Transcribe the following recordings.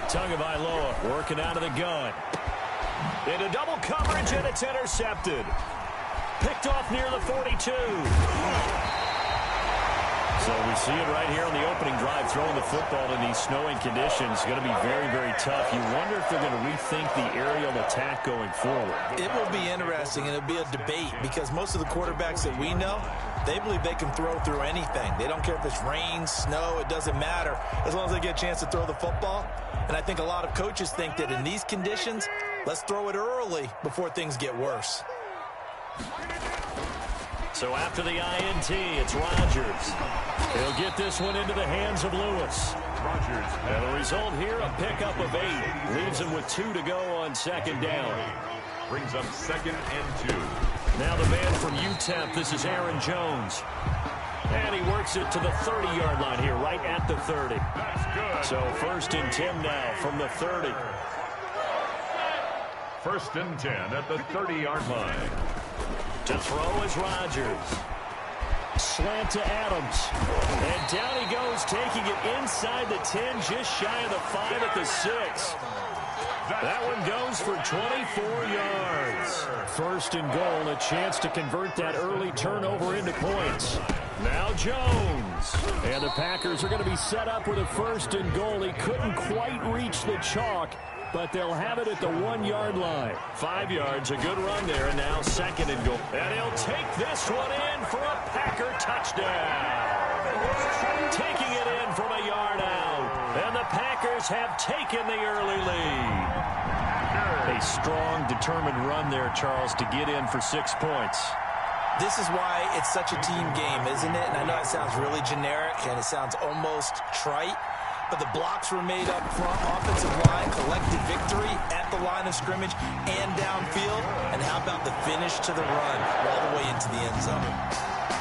Tagovailoa working out of the gun. Into double coverage, and it's intercepted. Picked off near the 42. So we see it right here on the opening drive, throwing the football in these snowing conditions. It's going to be very, very tough. You wonder if they're going to rethink the aerial attack going forward. It will be interesting, and it'll be a debate, because most of the quarterbacks that we know, they believe they can throw through anything. They don't care if it's rain, snow, it doesn't matter, as long as they get a chance to throw the football. And I think a lot of coaches think that in these conditions, let's throw it early before things get worse. So after the INT, it's Rodgers. He'll get this one into the hands of Lewis. And the result here, a pickup of 8. Leaves him with 2 to go on second down. Brings up 2nd and 2. Now the man from UTEP, this is Aaron Jones. And he works it to the 30-yard line here, right at the 30. That's good. So 1st and 10 now from the 30. 1st and 10 at the 30-yard line. To throw is Rodgers. Slant to Adams. And down he goes, taking it inside the 10, just shy of the 5 at the 6. That one goes for 24 yards. 1st and goal, a chance to convert that early turnover into points. Now Jones. And the Packers are going to be set up with a 1st and goal. He couldn't quite reach the chalk, but they'll have it at the 1-yard line. 5 yards, a good run there, and now 2nd and goal. And he'll take this one in for a Packer touchdown. Taking it in from a yard out. And the Packers have taken the early lead. A strong, determined run there, Charles, to get in for 6 points. This is why it's such a team game, isn't it? And I know it sounds really generic, and it sounds almost trite, but the blocks were made up front. Offensive line, collective victory at the line of scrimmage and downfield. And how about the finish to the run all the way into the end zone?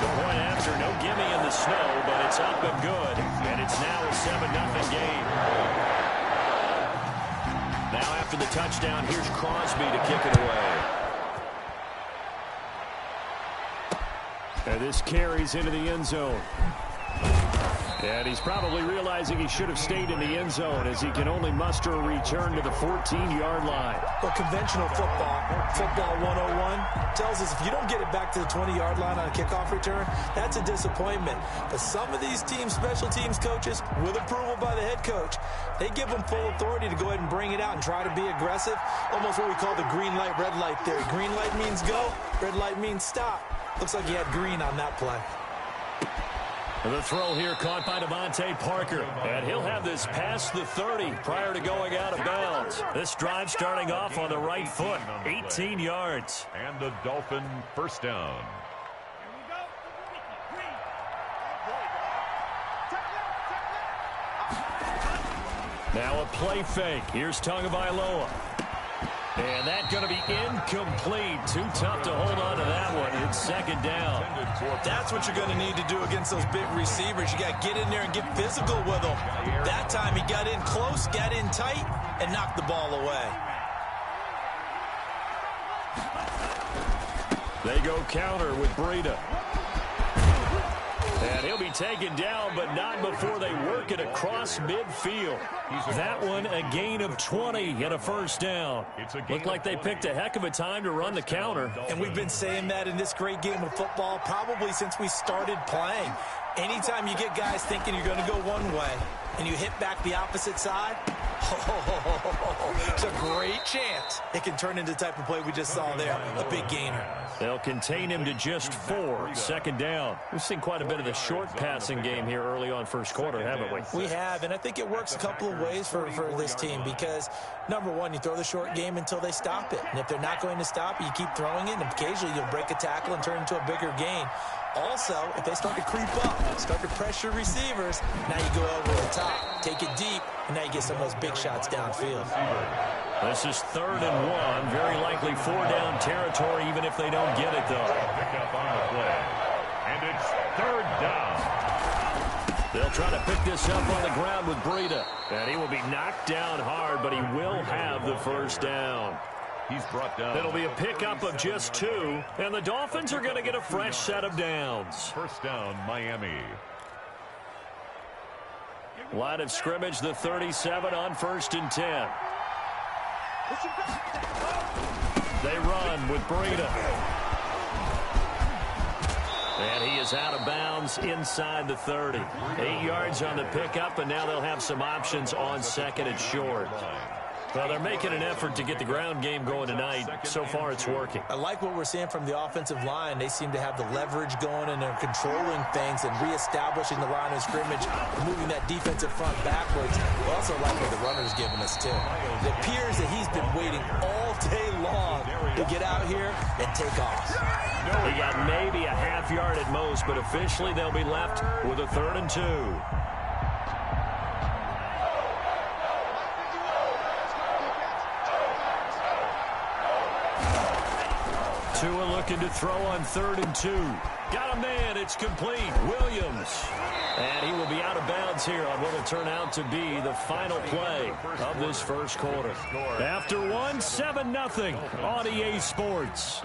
The point after, no gimme in the snow, but it's up and good. And it's now a 7-0 game. Now after the touchdown, here's Crosby to kick it away. And this carries into the end zone. And he's probably realizing he should have stayed in the end zone, as he can only muster a return to the 14-yard line. Well, conventional football 101, tells us if you don't get it back to the 20-yard line on a kickoff return, that's a disappointment. But some of these teams, special teams coaches, with approval by the head coach, they give them full authority to go ahead and bring it out and try to be aggressive. Almost what we call the green light, red light theory. Green light means go, red light means stop. Looks like he had green on that play. The throw here caught by Devontae Parker. And he'll have this past the 30 prior to going out of bounds. This drive starting off on the right foot. 18 yards. And the Dolphin 1st down. Now a play fake. Here's Tagovailoa. And that's going to be incomplete. Too tough to hold on to that one. It's 2nd down. That's what you're going to need to do against those big receivers. You got to get in there and get physical with them. That time he got in close, got in tight, and knocked the ball away. They go counter with Breida. And he'll be taken down, but not before they work it across midfield. That one, a gain of 20 and a 1st down. Looked like they picked a heck of a time to run the counter. And we've been saying that in this great game of football probably since we started playing. Anytime you get guys thinking you're going to go one way and you hit back the opposite side, it's a great chance it can turn into the type of play we just saw there, a big gainer. They'll contain him to just 4. 2nd down. We've seen quite a bit of the short passing game here early on first quarter, haven't we? We have, and I think it works a couple of ways for this team because, number one, you throw the short game until they stop it. And if they're not going to stop it, you keep throwing it, and occasionally you'll break a tackle and turn it into a bigger gain. Also, if they start to creep up, start to pressure receivers, now you go over the top, take it deep, and now you get some of those big shots downfield. This is 3rd and 1. Very likely 4-down territory, even if they don't get it, though. Pick up on the play. And it's 3rd down. They'll try to pick this up on the ground with Breida. And he will be knocked down hard, but he will have the 1st down. He's brought down. It'll be a pickup of just 2, and the Dolphins are going to get a fresh set of downs. 1st down, Miami. Line of scrimmage, the 37 on 1st and 10. They run with Breida. And he is out of bounds inside the 30. 8 yards on the pickup, and now they'll have some options on 2nd and short. Well, they're making an effort to get the ground game going tonight. So far, it's working. I like what we're seeing from the offensive line. They seem to have the leverage going, and they're controlling things and reestablishing the line of scrimmage, moving that defensive front backwards. I also like what the runner's giving us, too. It appears that he's been waiting all day long to get out here and take off. He got maybe a half yard at most, but officially they'll be left with a 3rd and 2. Tua looking to throw on 3rd and 2. Got a man. It's complete. Williams. And he will be out of bounds here on what will turn out to be the final play of this first quarter. After one, 7-0 on EA Sports.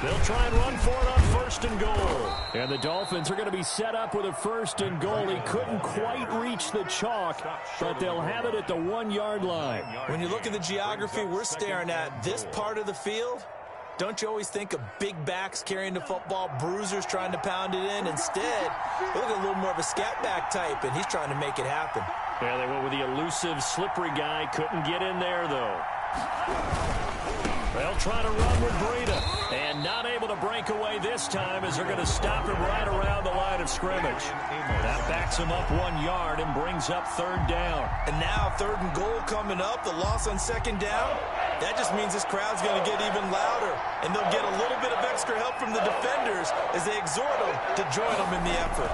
They'll try and run for it on 1st and goal. And the Dolphins are going to be set up with a 1st and goal. He couldn't quite reach the chalk, but they'll have it at the 1-yard line. When you look at the geography we're staring at, this part of the field, don't you always think of big backs carrying the football, bruisers trying to pound it in? Instead, look at a little more of a scat back type, and he's trying to make it happen. Yeah, they went with the elusive, slippery guy. Couldn't get in there, though. They'll try to run with Breida. And not able to break away this time as they're going to stop him right around the line of scrimmage. That backs him up 1 yard and brings up 3rd down. And now 3rd and goal coming up, the loss on 2nd down. That just means this crowd's going to get even louder. And they'll get a little bit of extra help from the defenders as they exhort them to join them in the effort.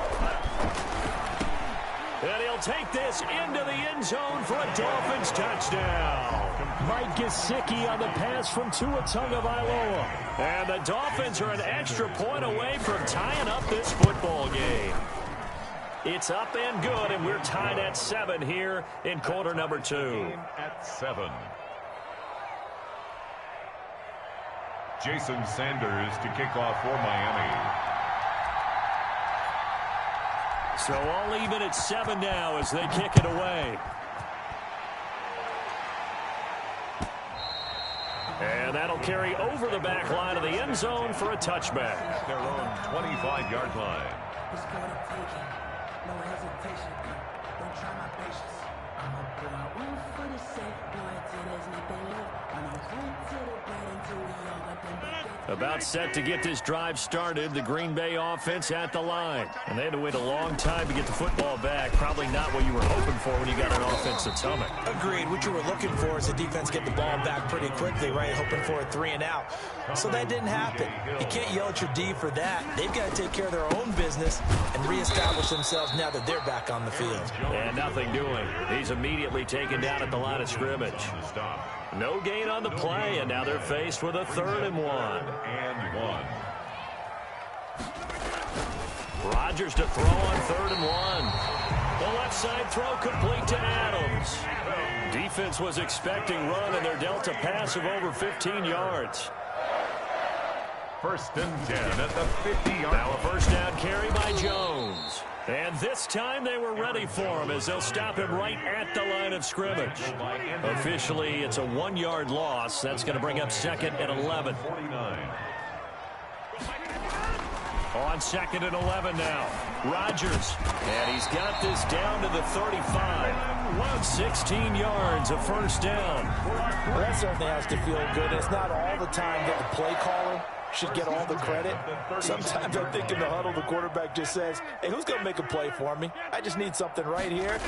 And he'll take this into the end zone for a Dolphins touchdown. Mike Gesicki on the pass from Tua Tagovailoa. And the Dolphins are an extra point away from tying up this football game. It's up and good, and we're tied at 7 here in quarter number 2. At 7. Jason Sanders to kick off for Miami. So all even at 7 now as they kick it away. And that'll carry over the back line of the end zone for a touchback. Their own 25-yard line. No hesitation. Don't try my patience. I'm a boy, one for the safe, boy, till there's nothing left. When I went to the bed until we all got them back. About set to get this drive started, the Green Bay offense at the line. And they had to wait a long time to get the football back. Probably not what you were hoping for when you got an offense that's humming. Agreed. What you were looking for is the defense get the ball back pretty quickly, right? Hoping for a 3 and out. So that didn't happen. You can't yell at your D for that. They've got to take care of their own business and reestablish themselves now that they're back on the field. And nothing doing. He's immediately taken down at the line of scrimmage. No gain on the play, and now they're faced with a 3rd and 1. Rodgers to throw on 3rd and 1. The left side throw complete to Adams. Defense was expecting run, and they're dealt a pass of over 15 yards. 1st and 10 at the 50-yard line. Now a 1st down carry by Jones. And this time they were ready for him as they'll stop him right at the line of scrimmage. Officially, it's a 1-yard loss. That's going to bring up 2nd and 11. On 2nd and 11 now. Rodgers. And he's got this down to the 35. 16 yards, a 1st down. Well, that certainly has to feel good. It's not all the time that the play caller should get all the credit. Sometimes I think in the huddle, the quarterback just says, hey, who's going to make a play for me? I just need something right here.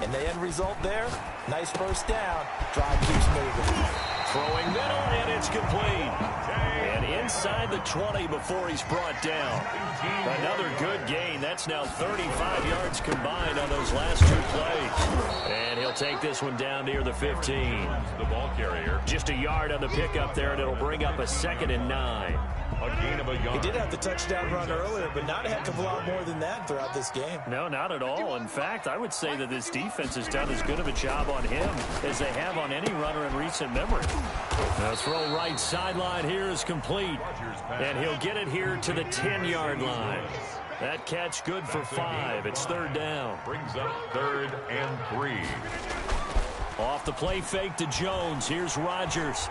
And the end result there, nice 1st down. Drive keeps moving. Throwing middle, and it's complete. And inside the 20 before he's brought down. Another good gain. That's now 35 yards combined on those last 2 plays. And he'll take this one down near the 15. The ball carrier. Just a yard on the pickup there, and it'll bring up a 2nd and 9. A gain of a yard. He did have the touchdown run earlier, but not a heck of a lot more than that throughout this game. No, not at all. In fact, I would say that this defense has done as good of a job on him as they have on any runner in recent memory. The throw right sideline here is complete. And he'll get it here to the 10-yard line. That catch good for 5. It's third down. Brings up 3rd and 3. Off the play fake to Jones. Here's Rodgers.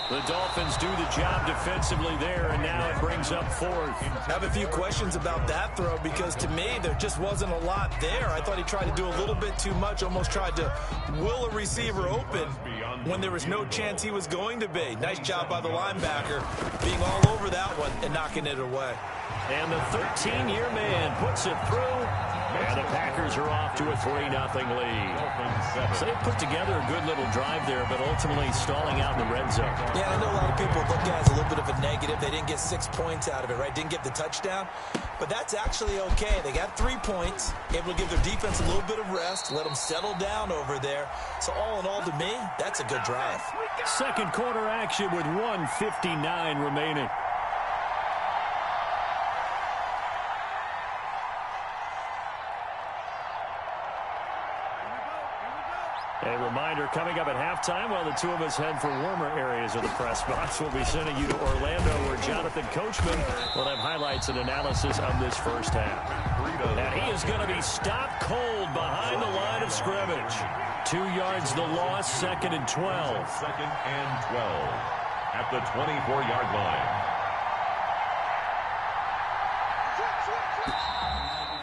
The Dolphins do the job defensively there, and now it brings up 4th. I have a few questions about that throw because to me there just wasn't a lot there. I thought he tried to do a little bit too much, almost tried to will a receiver open when there was no chance he was going to be. Nice job by the linebacker being all over that one and knocking it away. And the 13-year man puts it through. And the Packers are off to a 3-0 lead. So they put together a good little drive there, but ultimately stalling out in the red zone. Yeah, I know a lot of people look at it as a little bit of a negative. They didn't get 6 points out of it, right? Didn't get the touchdown. But that's actually okay. They got 3 points, able to give their defense a little bit of rest, let them settle down over there. So all in all, to me, that's a good drive. Second quarter action with 1:59 remaining. A reminder, coming up at halftime, while the two of us head for warmer areas of the press box, we'll be sending you to Orlando, where Jonathan Coachman will have highlights and analysis of this first half. And he is going to be stopped cold behind the line of scrimmage. 2 yards the loss, 2nd and 12. 2nd and 12 at the 24-yard line.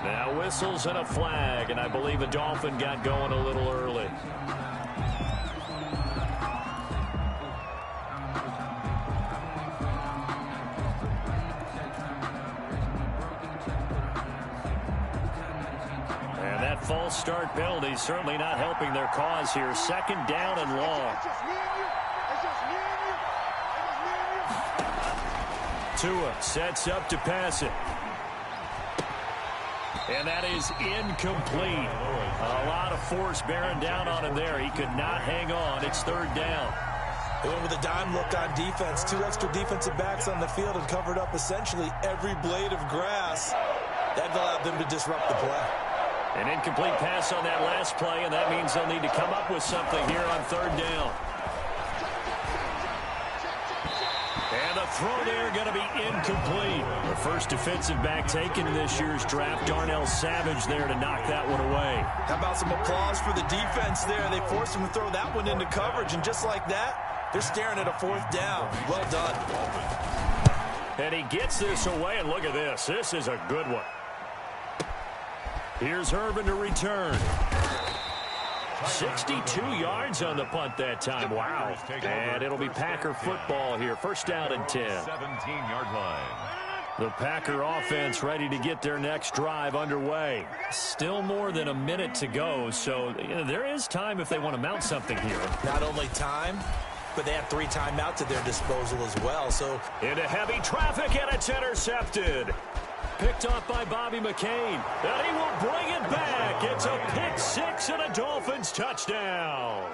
Now whistles and a flag, and I believe a Dolphin got going a little early. And that false start penalty certainly not helping their cause here. 2nd down and long. Tua sets up to pass it. And that is incomplete. A lot of force bearing down on him there. He could not hang on. It's 3rd down. They went with a dime look on defense. 2 extra defensive backs on the field and covered up essentially every blade of grass. That allowed them to disrupt the play. An incomplete pass on that last play, and that means they'll need to come up with something here on 3rd down. And the throw there going to be incomplete. The first defensive back taken in this year's draft, Darnell Savage, there to knock that one away. How about some applause for the defense there? They forced him to throw that one into coverage, and just like that, they're staring at a 4th down. Well done. And he gets this away, and look at this. This is a good one. Here's Urban to return. 62 yards on the punt that time. Wow. And it'll be Packer football here. 1st down and 10. 17-yard line. The Packer offense ready to get their next drive underway. Still more than a minute to go, so there is time if they want to mount something here. Not only time, but they have 3 timeouts at their disposal as well. So into heavy traffic, and it's intercepted. Picked off by Bobby McCain, and he will bring it back. It's a pick 6 and a Dolphins touchdown.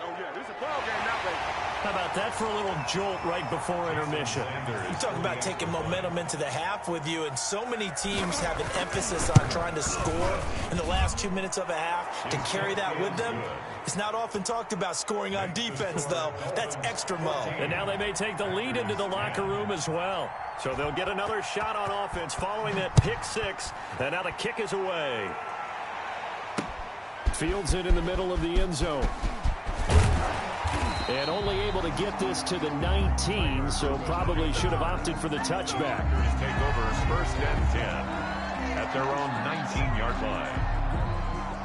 Oh, yeah, this is a ball game now, baby. How about that for a little jolt right before intermission? You talk about taking momentum into the half with you, and so many teams have an emphasis on trying to score in the last 2 minutes of a half to carry that with them. It's not often talked about scoring on defense, though. That's extra mo. And now they may take the lead into the locker room as well. So they'll get another shot on offense following that pick 6. And now the kick is away. Fields it in the middle of the end zone. And only able to get this to the 19, so probably should have opted for the touchback. Take over 1st and 10 at their own 19-yard line.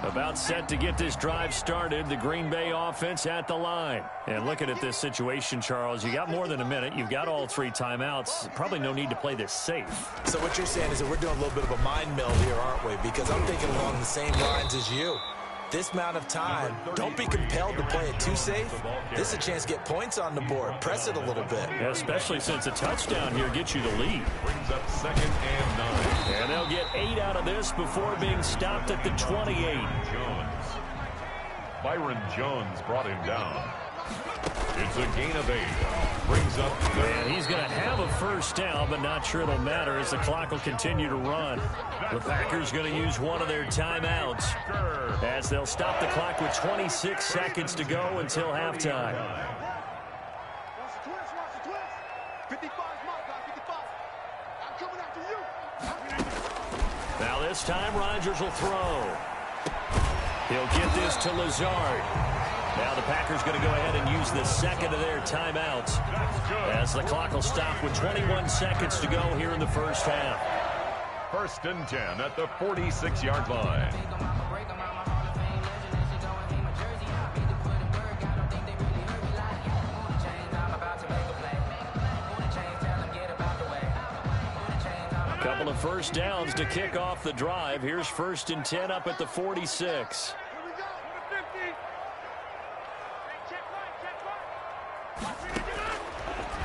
About set to get this drive started, the Green Bay offense at the line. And looking at this situation, Charles, you got more than a minute. You've got all 3 timeouts. Probably no need to play this safe. So what you're saying is that we're doing a little bit of a mind meld here, aren't we? Because I'm thinking along the same lines as you. This amount of time, don't be compelled to play it too safe. This is a chance to get points on the board. Press it a little bit. Yeah, especially since a touchdown here gets you the lead. Brings up 2nd and 9. And they'll get 8 out of this before being stopped at the 28. Jones. Byron Jones brought him down. It's a gain of 8. brings up third. And he's going to have a first down, but not sure it'll matter as the clock will continue to run. The Packers going to use one of their timeouts as they'll stop the clock with 26 seconds to go until halftime. Watch the twist. 55 is my guy, 55. I'm coming after you. Now this time Rodgers will throw. He'll get this to Lazard. Now the Packers going to go ahead and use the second of their timeouts as the clock will stop with 21 seconds to go here in the first half. 1st and 10 at the 46-yard line. Couple of first downs to kick off the drive. Here's 1st and 10 up at the 46.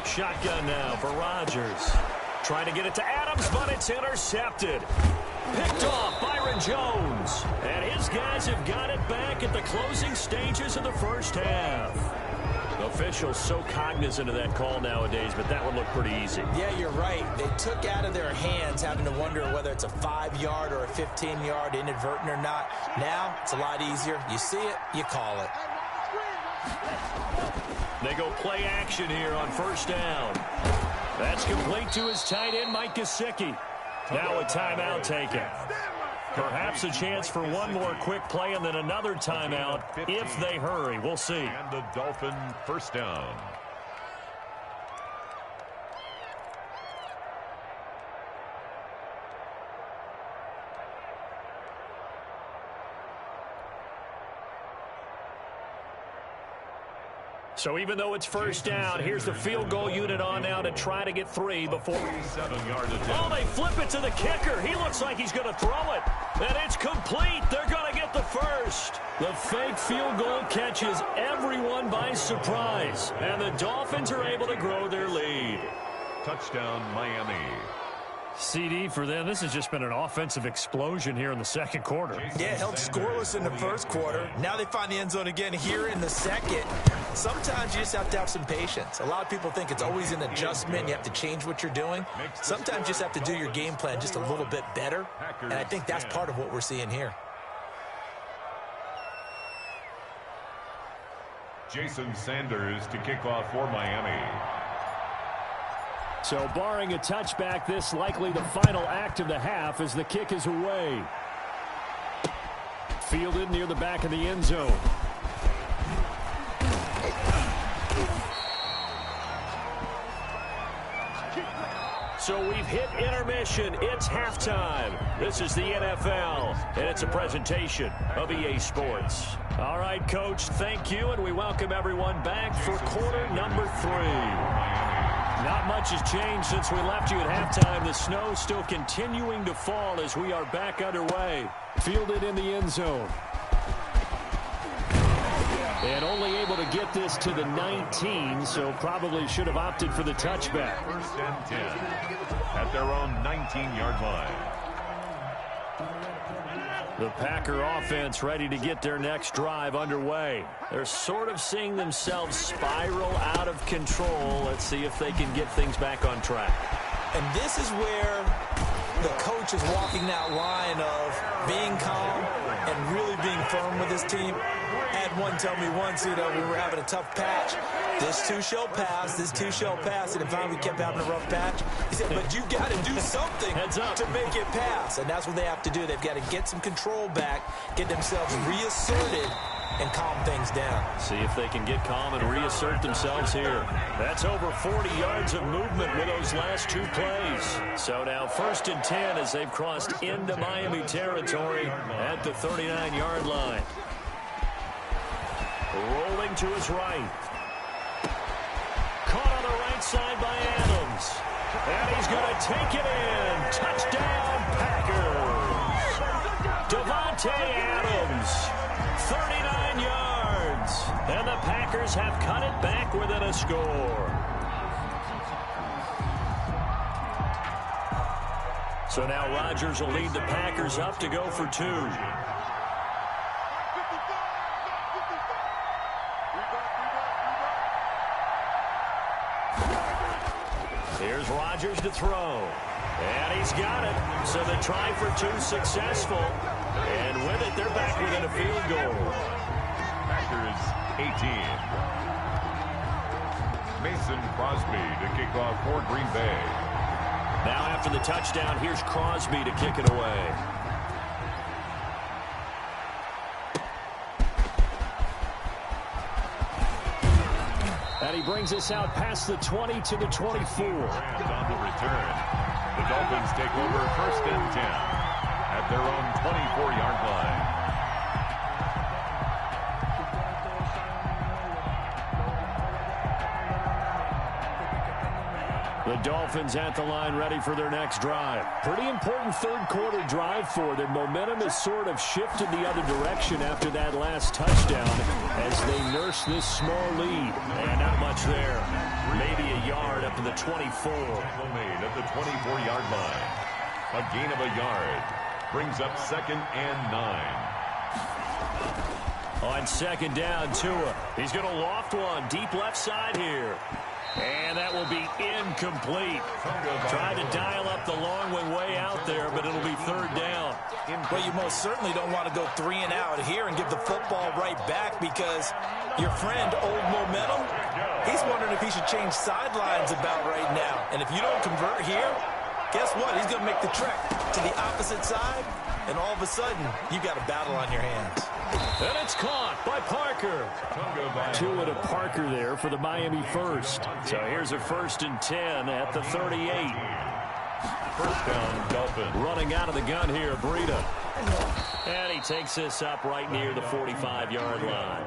Shotgun now for Rodgers. Trying to get it to Adams, but it's intercepted. Picked off Byron Jones. And his guys have got it back at the closing stages of the first half. Officials so cognizant of that call nowadays, but that would look pretty easy. Yeah, you're right. They took out of their hands having to wonder whether it's a 5-yard or a 15-yard inadvertent or not. Now, it's a lot easier. You see it, you call it. They go play action here on first down. That's complete to his tight end, Mike Gesicki. Now a timeout taken. Perhaps a chance for one more quick play and then another timeout if they hurry. We'll see. And the Dolphin first down. So even though it's first down, here's the field goal unit on now to try to get 3 before. 47-yard attempt. Oh, they flip it to the kicker. He looks like he's going to throw it. And it's complete. They're going to get the first. The fake field goal catches everyone by surprise. And the Dolphins are able to grow their lead. Touchdown, Miami. CD for them. This has just been an offensive explosion here in the second quarter. Yeah, held scoreless in the first quarter. Now they find the end zone again here in the second. Sometimes you just have to have some patience. A lot of people think it's always an adjustment. You have to change what you're doing. Sometimes you just have to do your game plan just a little bit better. And I think that's part of what we're seeing here. Jason Sanders to kick off for Miami. So barring a touchback, this likely the final act of the half as the kick is away. Fielded near the back of the end zone. So we've hit intermission. It's halftime. This is the NFL, and it's a presentation of EA Sports. All right, Coach, thank you, and we welcome everyone back for quarter number 3. Not much has changed since we left you at halftime. The snow still continuing to fall as we are back underway. Fielded in the end zone. And only able to get this to the 19, so probably should have opted for the touchback. 1st and 10 at their own 19-yard line. The Packer offense ready to get their next drive underway. They're sort of seeing themselves spiral out of control. Let's see if they can get things back on track. And this is where the coach is walking that line of being calm and really being firm with his team. I had one tell me once, we were having a tough patch. This too shall pass, this too shall pass. And finally we kept having a rough patch. He said, but you got to do something to make it pass. And that's what they have to do. They've got to get some control back, get themselves reasserted, and calm things down. See if they can get calm and reassert themselves here. That's over 40 yards of movement with those last 2 plays. So now 1st and 10 as they've crossed into Miami territory at the 39-yard line. Rolling to his right. Caught on the right side by Adams. And he's going to take it in. Touchdown, Packers. Devontae Adams, 39 yards. And the Packers have cut it back within a score. So now Rodgers will lead the Packers up to go for 2. Here's Rodgers to throw. And he's got it. So the try for two successful. And with it, they're back within a field goal. Packers 18. Mason Crosby to kick off for Green Bay. Now after the touchdown, here's Crosby to kick it away. And he brings us out past the 20 to the 24. On the return, the Dolphins take over 1st and 10 at their own 24-yard line. The Dolphins at the line ready for their next drive. Pretty important third quarter drive for them. Momentum has sort of shifted the other direction after that last touchdown as they nurse this small lead. And not much there. Maybe a yard up to the 24. Made at the 24-yard line. A gain of a yard. Brings up 2nd and 9. On 2nd down, Tua. He's going to loft one deep left side here. And that will be incomplete. Tried to dial up the long way out there, but it'll be 3rd down. Well, you most certainly don't want to go 3 and out here and give the football right back because your friend, Old Momentum, he's wondering if he should change sidelines about right now. And if you don't convert here, guess what? He's going to make the trek to the opposite side, and all of a sudden, you got a battle on your hands. And it's caught by Parker. Tua to Parker there for the Miami first. So here's a 1st and 10 at the 38. 1st down, Dolphins. Running out of the gun here, Breida. And he takes this up right near the 45-yard line.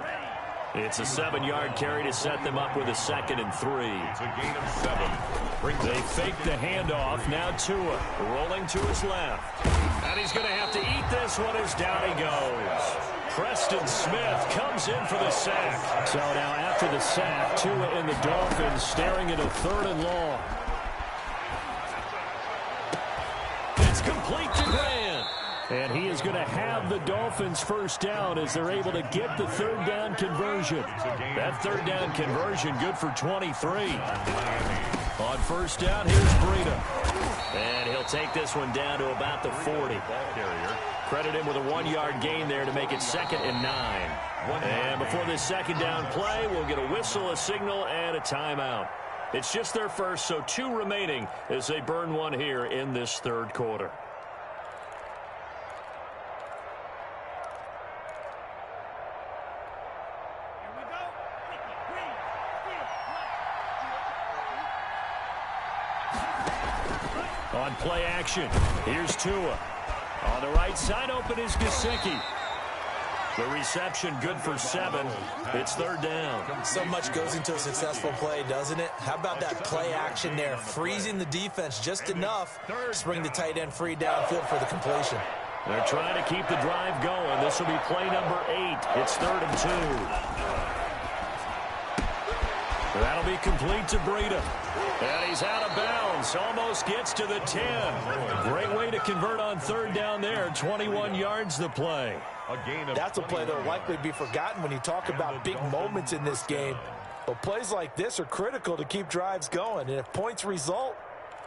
It's a 7-yard carry to set them up with a 2nd and 3. It's a gain of 7. They fake the handoff. Now Tua rolling to his left. And he's going to have to eat this one as down he goes. Preston Smith comes in for the sack. So now after the sack, Tua and the Dolphins staring at a 3rd and long. It's complete to Grant. And he is going to have the Dolphins 1st down as they're able to get the 3rd down conversion. That 3rd down conversion good for 23. On 1st down, here's Breida. And he'll take this one down to about the 40. Credit him with a 1-yard gain there to make it 2nd and 9. And before this 2nd down play, we'll get a whistle, a signal, and a timeout. It's just their first, so 2 remaining as they burn one here in this 3rd quarter. On play action, here's Tua. On the right side, open is Gesicki. The reception good for 7. It's 3rd down. So much goes into a successful play, doesn't it? How about that play action there? Freezing the defense just enough to bring the tight end free downfield for the completion. They're trying to keep the drive going. This will be play number 8. It's 3rd and 2. That'll be complete to Breida. And he's out of bounds. Almost gets to the 10. Great way to convert on 3rd down there. 21 yards the play. That's a play that will likely be forgotten when you talk about big moments in this game. But plays like this are critical to keep drives going. And if points result,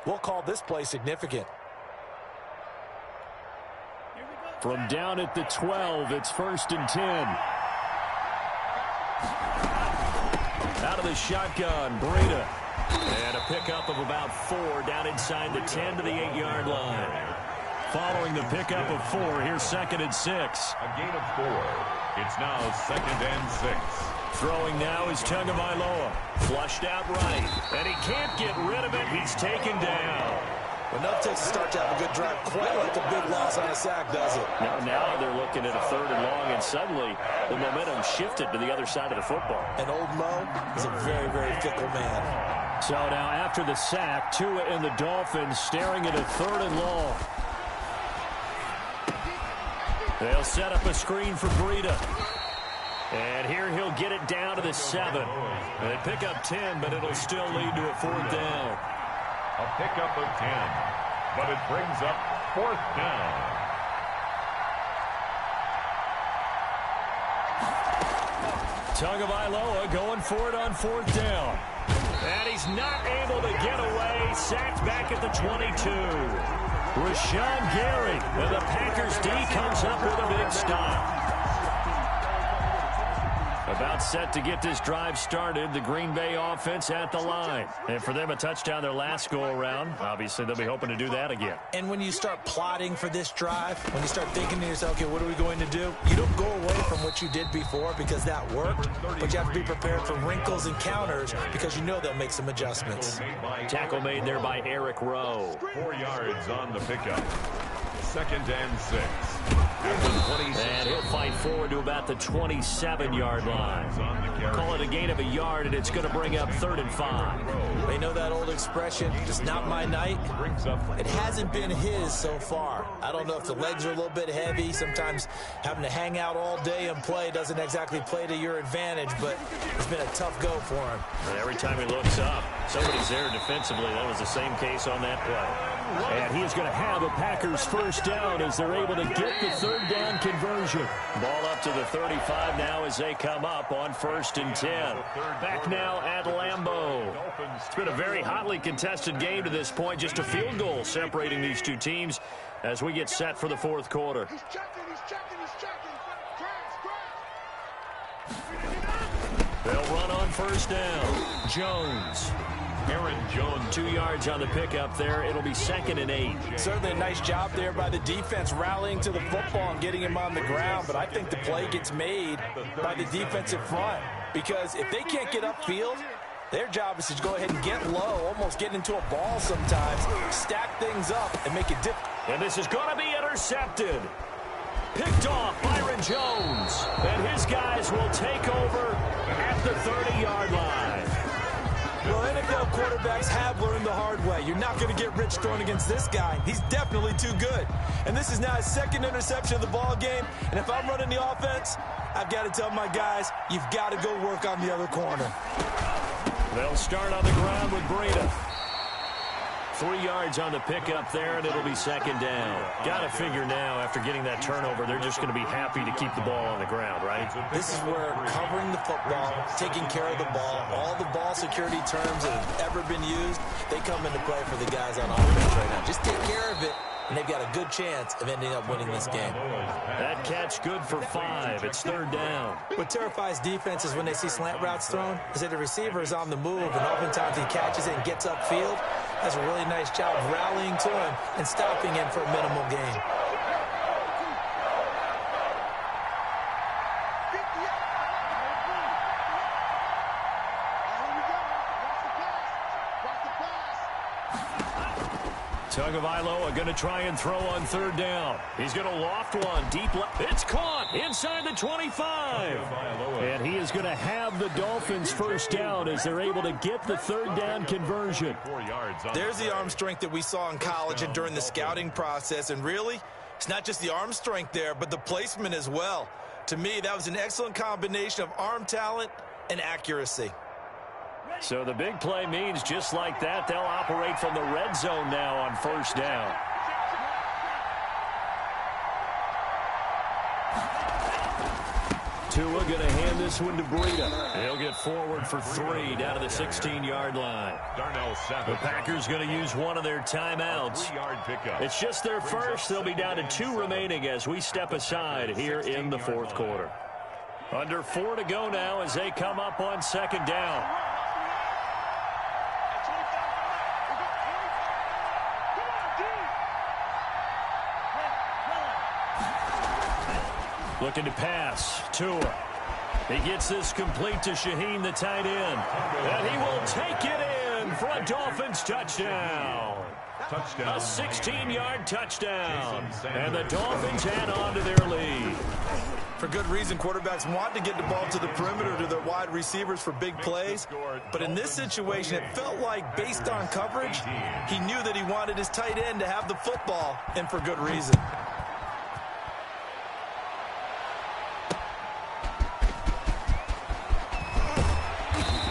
we'll call this play significant. From down at the 12, it's 1st and 10. Out of the shotgun, Breida. And a pickup of about 4 down inside the 10 to the 8-yard line. Following the pickup of 4, here's 2nd and 6. A gain of 4. It's now 2nd and 6. Throwing now is Tagovailoa. Flushed out right. And he can't get rid of it. He's taken down. Well, enough takes to start to have a good drive, quite like a big loss on a sack, does it? Now they're looking at a 3rd and long, and suddenly the momentum shifted to the other side of the football. And Old Mo is a very, very fickle man. So now after the sack, Tua and the Dolphins staring at a 3rd and long. They'll set up a screen for Breida. And here he'll get it down to the 7. They pick up 10, but it'll still lead to a 4th down. A pickup of 10, but it brings up 4th down. Tagovailoa going for it on 4th down. And he's not able to get away. Sacked back at the 22. Rashawn Gary. And the Packers D comes up with a big stop. About set to get this drive started. The Green Bay offense at the line. And for them, a touchdown their last go-around. Obviously, they'll be hoping to do that again. And when you start plotting for this drive, when you start thinking to yourself, okay, what are we going to do? You don't go away from what you did before because that worked, but you have to be prepared for wrinkles and counters because you know they'll make some adjustments. Tackle made there by Eric Rowe. 4 yards on the pickup. 2nd and 6. And he'll fight forward to about the 27-yard line. Call it a gain of a yard, and it's going to bring up 3rd and 5. They know that old expression, just not my night. It hasn't been his so far. I don't know if the legs are a little bit heavy. Sometimes having to hang out all day and play doesn't exactly play to your advantage, but it's been a tough go for him. And every time he looks up, somebody's there defensively. That was the same case on that play. And he is going to have a Packers first down as they're able to get the 3rd down conversion. Ball up to the 35 now as they come up on 1st and 10. Back now at Lambeau. It's been a very hotly contested game to this point. Just a field goal separating these two teams as we get set for the 4th quarter. He's checking, he's checking, he's checking. Crash. They'll run on 1st down. Jones. Aaron Jones. 2 yards on the pickup there. It'll be 2nd and 8. Certainly a nice job there by the defense rallying to the football and getting him on the ground, but I think the play gets made by the defensive front because if they can't get upfield, their job is to go ahead and get low, almost get into a ball sometimes, stack things up, and make it difficult. And this is going to be intercepted. Picked off Byron Jones. And his guys will take over at the 30-yard line. Well, NFL quarterbacks have learned the hard way. You're not going to get rich throwing against this guy. He's definitely too good. And this is now his 2nd interception of the ball game. And if I'm running the offense, I've got to tell my guys, you've got to go work on the other corner. They'll start on the ground with Breida. 3 yards on the pickup there, and it'll be 2nd down. Got to figure now, after getting that turnover, they're just going to be happy to keep the ball on the ground, right? This is where covering the football, taking care of the ball, all the ball security terms that have ever been used, they come into play for the guys on offense right now. Just take care of it, and they've got a good chance of ending up winning this game. That catch good for 5. It's 3rd down. What terrifies defenses when they see slant routes thrown is that the receiver is on the move, and oftentimes he catches it and gets upfield. That's a really nice job rallying to him and stopping him for a minimal gain. Tagovailoa going to try and throw on 3rd down. He's going to loft one deep left. It's caught inside the 25. And he is going to have the Dolphins first down as they're able to get the 3rd down conversion. 4 yards on There's the arm strength that we saw in college and during the scouting process. And really, it's not just the arm strength there, but the placement as well. To me, that was an excellent combination of arm talent and accuracy. So the big play means just like that, they'll operate from the red zone now on 1st down. Tua going to hand this one to Breida. He'll get forward for 3 down to the 16-yard line. Darnell Savage. The Packers going to use one of their timeouts. 3-yard pickup. It's just their first. They'll be down to 2 remaining as we step aside here in the 4th quarter. Under 4 to go now as they come up on 2nd down. Looking to pass. Tua. He gets this complete to Shaheen, the tight end. And he will take it in for a Dolphins touchdown. Touchdown. A 16-yard touchdown. And the Dolphins add on to their lead. For good reason, quarterbacks want to get the ball to the perimeter to their wide receivers for big plays. But in this situation, it felt like, based on coverage, he knew that he wanted his tight end to have the football, and for good reason.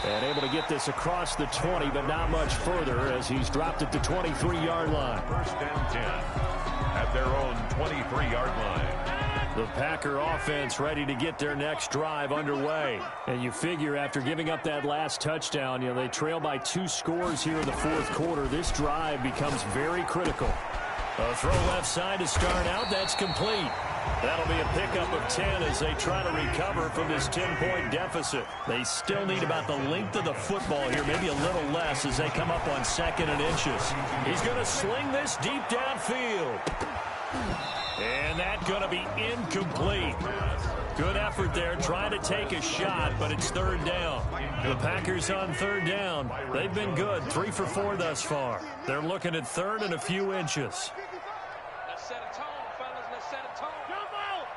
And able to get this across the 20, but not much further as he's dropped at the 23-yard line. 1st and 10 at their own 23-yard line. The Packer offense ready to get their next drive underway. And you figure after giving up that last touchdown, they trail by 2 scores here in the fourth quarter. This drive becomes very critical. A throw left side to start out. That's complete. That'll be a pickup of 10 as they try to recover from this 10-point deficit. They still need about the length of the football here, maybe a little less as they come up on 2nd and inches. He's going to sling this deep downfield. And that's going to be incomplete. Good effort there trying to take a shot, but it's 3rd down. The Packers on 3rd down. They've been good, 3 for 4 thus far. They're looking at 3rd and a few inches. Let's set a tone, fellas. Let's set a tone. Jump out!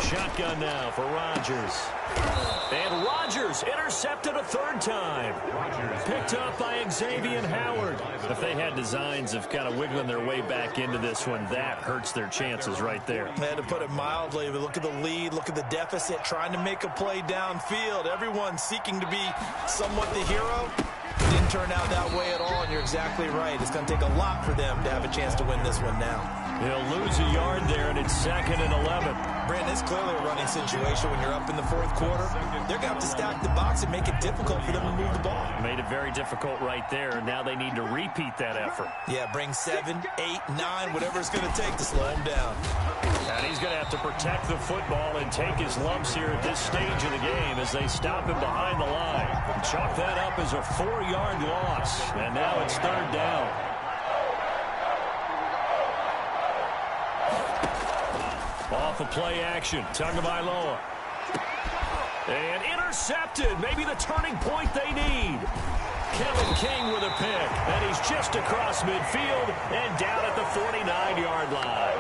55, Shotgun now for Rodgers. And Rodgers intercepted a 3rd time. Picked up by Xavier Howard. If they had designs of kind of wiggling their way back into this one, that hurts their chances right there. They had to put it mildly, but look at the lead, look at the deficit, trying to make a play downfield. Everyone seeking to be somewhat the hero. Didn't turn out that way at all, and you're exactly right. It's going to take a lot for them to have a chance to win this one now. He'll lose a yard there, and it's 2nd and 11. Brandon, it's clearly a running situation when you're up in the 4th quarter. They're going to have to stack the box and make it difficult for them to move the ball. Made it very difficult right there, and now they need to repeat that effort. Yeah, bring 7, 8, 9, whatever it's going to take to slow him down. And he's going to have to protect the football and take his lumps here at this stage of the game as they stop him behind the line. Chalk that up as a 4-yard loss, and now it's 3rd down. Off of play action, Tagovailoa. And intercepted, maybe the turning point they need. Kevin King with a pick, and he's just across midfield and down at the 49-yard line.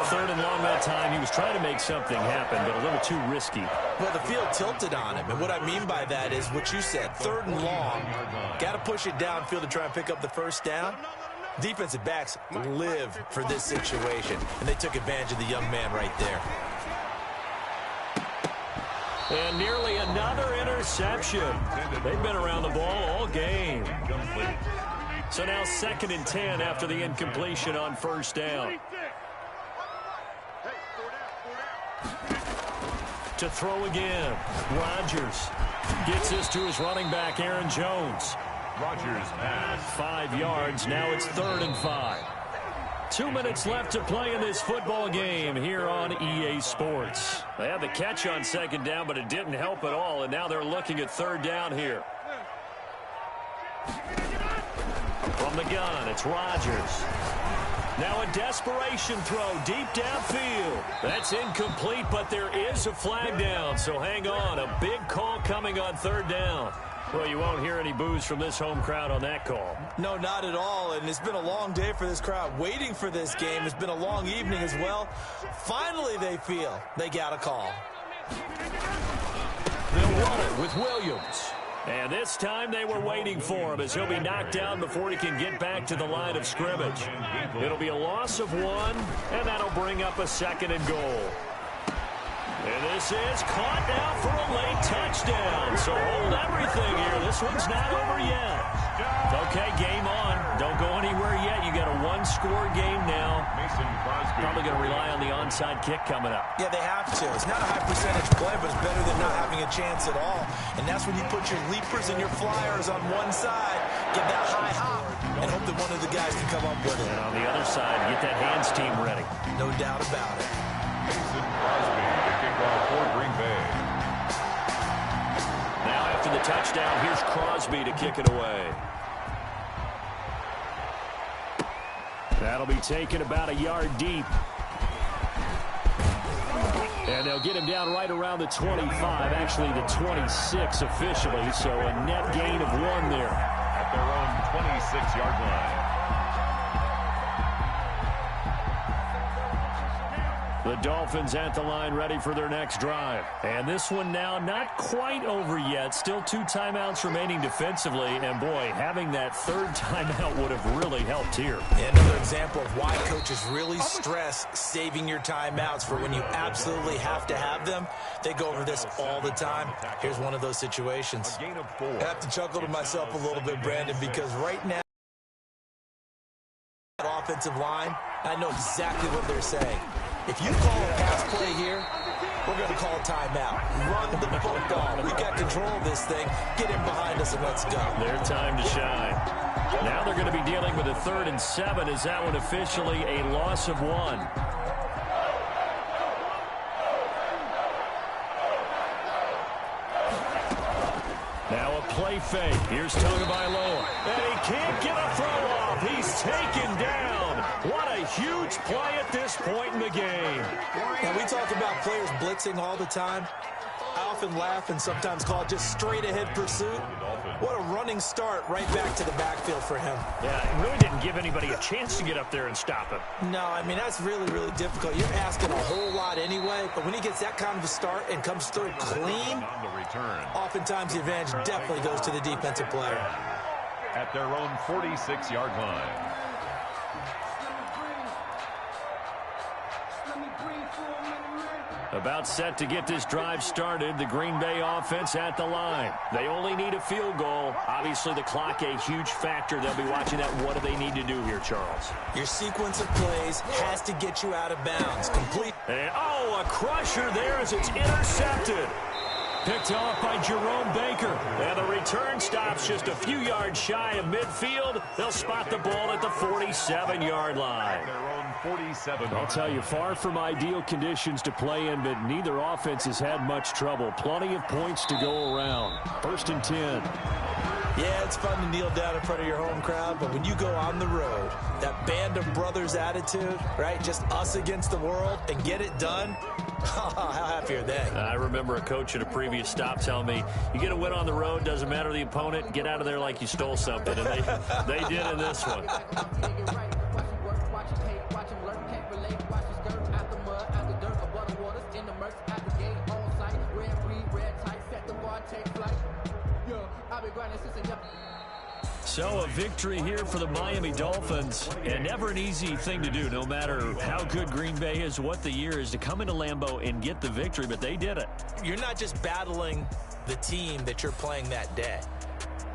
3rd and long that time. He was trying to make something happen, but a little too risky. Well, the field tilted on him, and what I mean by that is what you said, 3rd and long. Got to push it downfield to try and pick up the 1st down. Defensive backs live for this situation, and they took advantage of the young man right there. And nearly another interception. They've been around the ball all game. So now 2nd and 10 after the incompletion on 1st down. To throw again. Rodgers gets this to his running back, Aaron Jones. Rodgers pass. 5 yards. Now it's 3rd and 5. 2 minutes left to play in this football game here on EA Sports. They had the catch on 2nd down, but it didn't help at all, and now they're looking at 3rd down here. From the gun, it's Rodgers. Now a desperation throw deep downfield. That's incomplete, but there is a flag down, so hang on. A big call coming on 3rd down. Well, you won't hear any boos from this home crowd on that call. No, not at all, and it's been a long day for this crowd waiting for this game. It's been a long evening as well. Finally, they feel they got a call. They'll run it with Williams. And this time they were waiting for him as he'll be knocked down before he can get back to the line of scrimmage. It'll be a loss of 1, and that'll bring up a 2nd and goal. And this is caught now for a late touchdown. So hold everything here. This one's not over yet. Okay, game on. Don't go anywhere yet. You got a 1-score game now. Probably going to rely on the onside kick coming up. Yeah, they have to. It's not a high percentage play, but it's better than not having a chance at all. And that's when you put your leapers and your flyers on one side, get that high hop, and hope that one of the guys can come up with it. And on the other side, get that hands team ready. No doubt about it. Mason Crosby to kick off for Green Bay. Now after the touchdown, here's Crosby to kick it away. That'll be taken about a yard deep. And they'll get him down right around the 25, actually the 26 officially, so a net gain of 1 there. At their own 26-yard line. The Dolphins at the line ready for their next drive. And this one now not quite over yet. Still 2 timeouts remaining defensively. And, boy, having that 3rd timeout would have really helped here. Another example of why coaches really stress saving your timeouts for when you absolutely have to have them. They go over this all the time. Here's one of those situations. A gain of 4. I have to chuckle to myself a little bit, Brandon, because right now, offensive line, I know exactly what they're saying. If you call a pass play here, we're going to call a timeout. Run the football. We got control of this thing. Get in behind us and let's go. Their time to shine. Now they're going to be dealing with a 3rd and 7. Is that one officially a loss of 1? Now a play fake. Here's Tagovailoa. And he can't get a throw off. He's taken down. What a huge play at this point in the game. Now, we talk about players blitzing all the time. I often laugh and sometimes call it just straight-ahead pursuit. What a running start right back to the backfield for him. Yeah, it really didn't give anybody a chance to get up there and stop him. No, I mean, that's really, really difficult. You're asking a whole lot anyway, but when he gets that kind of a start and comes through clean, oftentimes the advantage definitely goes to the defensive player. At their own 46-yard line. About set to get this drive started. The Green Bay offense at the line. They only need a field goal. Obviously, the clock a huge factor. They'll be watching that. What do they need to do here, Charles? Your sequence of plays has to get you out of bounds. Complete. And, oh, a crusher there as it's intercepted. Picked off by Jerome Baker. And the return stops just a few yards shy of midfield. They'll spot the ball at the 47-yard line. I'll tell you, far from ideal conditions to play in, but neither offense has had much trouble. Plenty of points to go around. 1st and 10. Yeah, it's fun to kneel down in front of your home crowd, but when you go on the road, that band of brothers attitude, right, just us against the world, and get it done, how happy are they? I remember a coach at a previous stop telling me, you get a win on the road, doesn't matter the opponent, get out of there like you stole something, and they did in this one. So a victory here for the Miami Dolphins, and never an easy thing to do, no matter how good Green Bay is, what the year is, to come into Lambeau and get the victory, but they did it. You're not just battling the team that you're playing that day.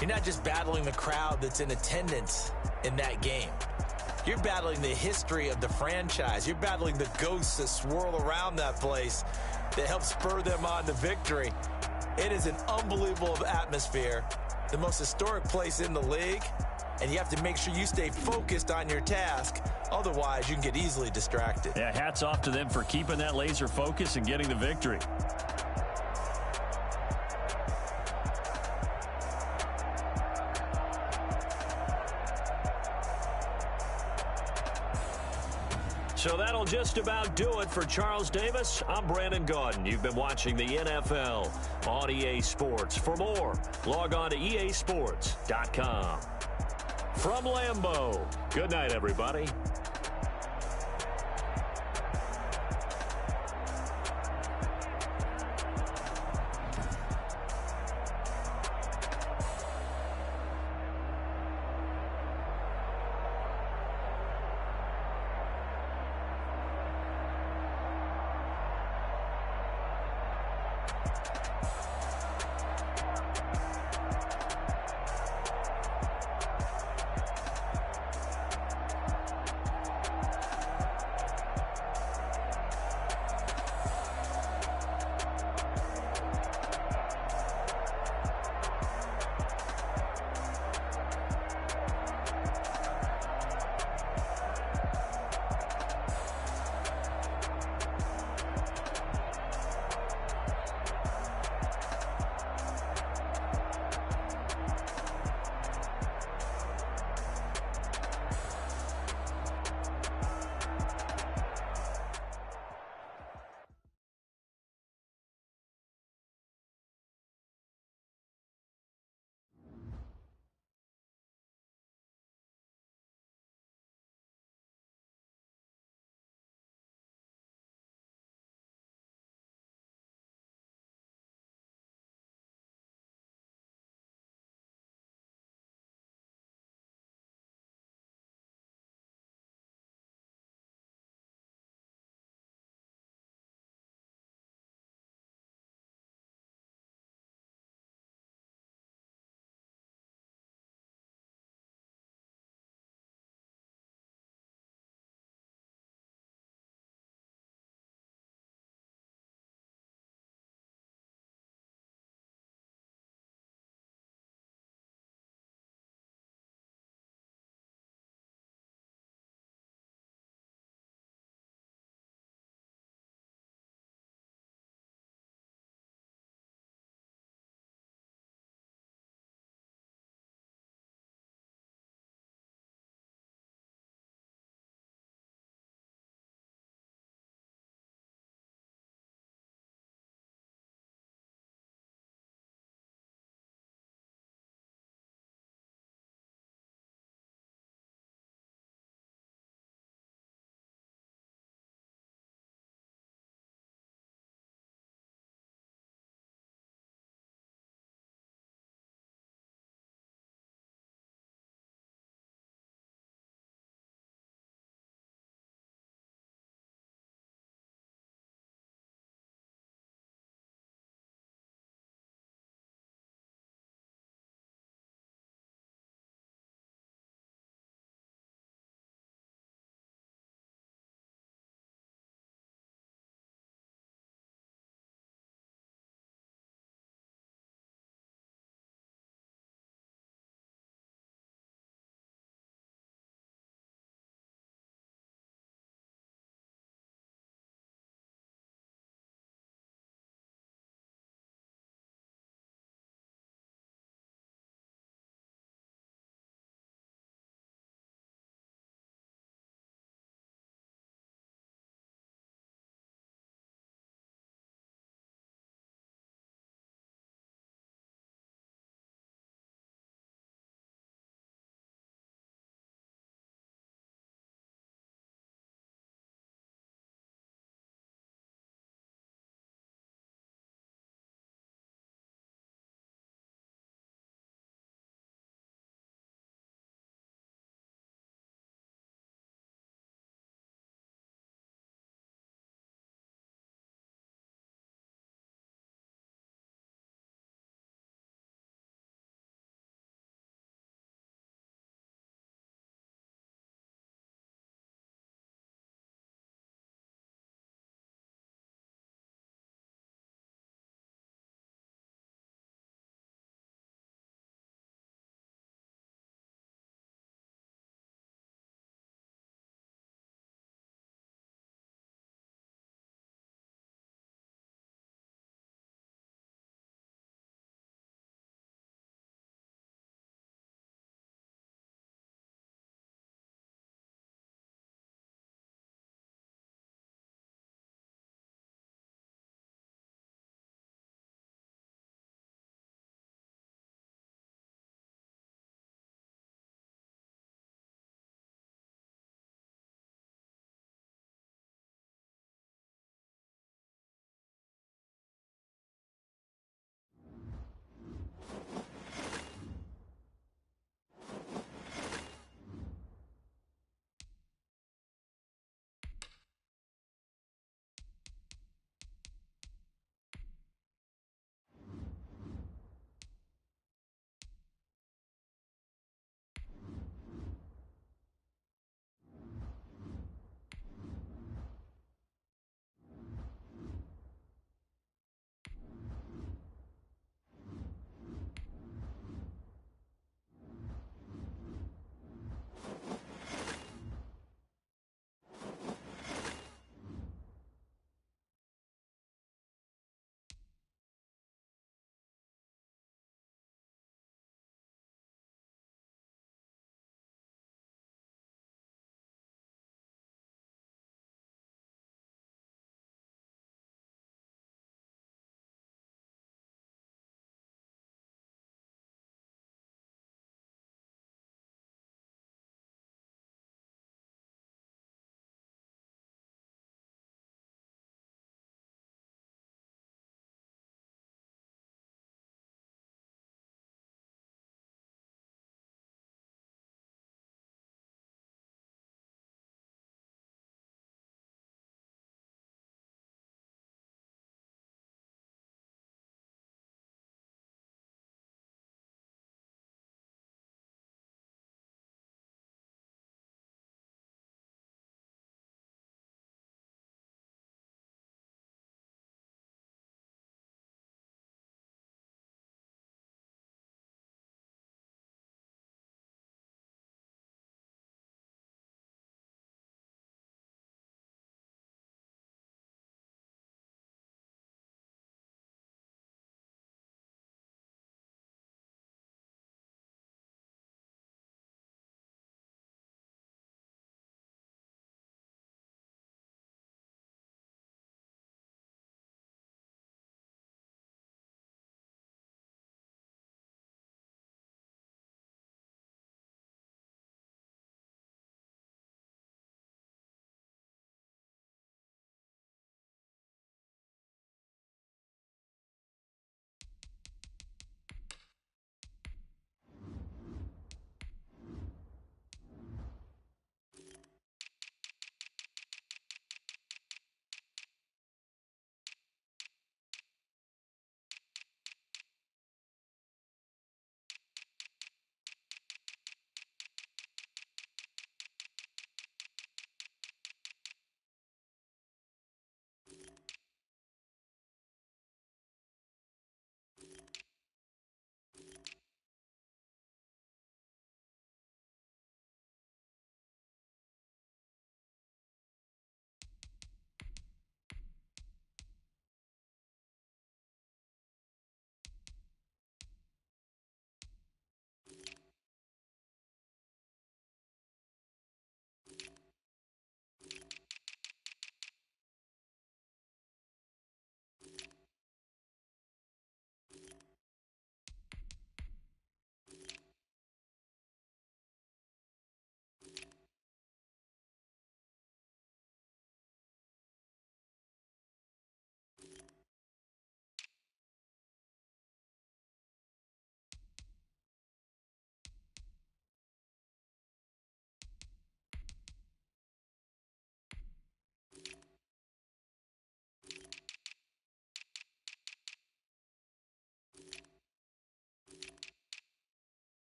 You're not just battling the crowd that's in attendance in that game. You're battling the history of the franchise. You're battling the ghosts that swirl around that place that help spur them on to victory. It is an unbelievable atmosphere. The most historic place in the league, and you have to make sure you stay focused on your task. Otherwise, you can get easily distracted. Yeah, hats off to them for keeping that laser focus and getting the victory. So that'll just about do it for Charles Davis. I'm Brandon Gaudin. You've been watching the NFL on EA Sports. For more, log on to easports.com. From Lambeau, good night, everybody.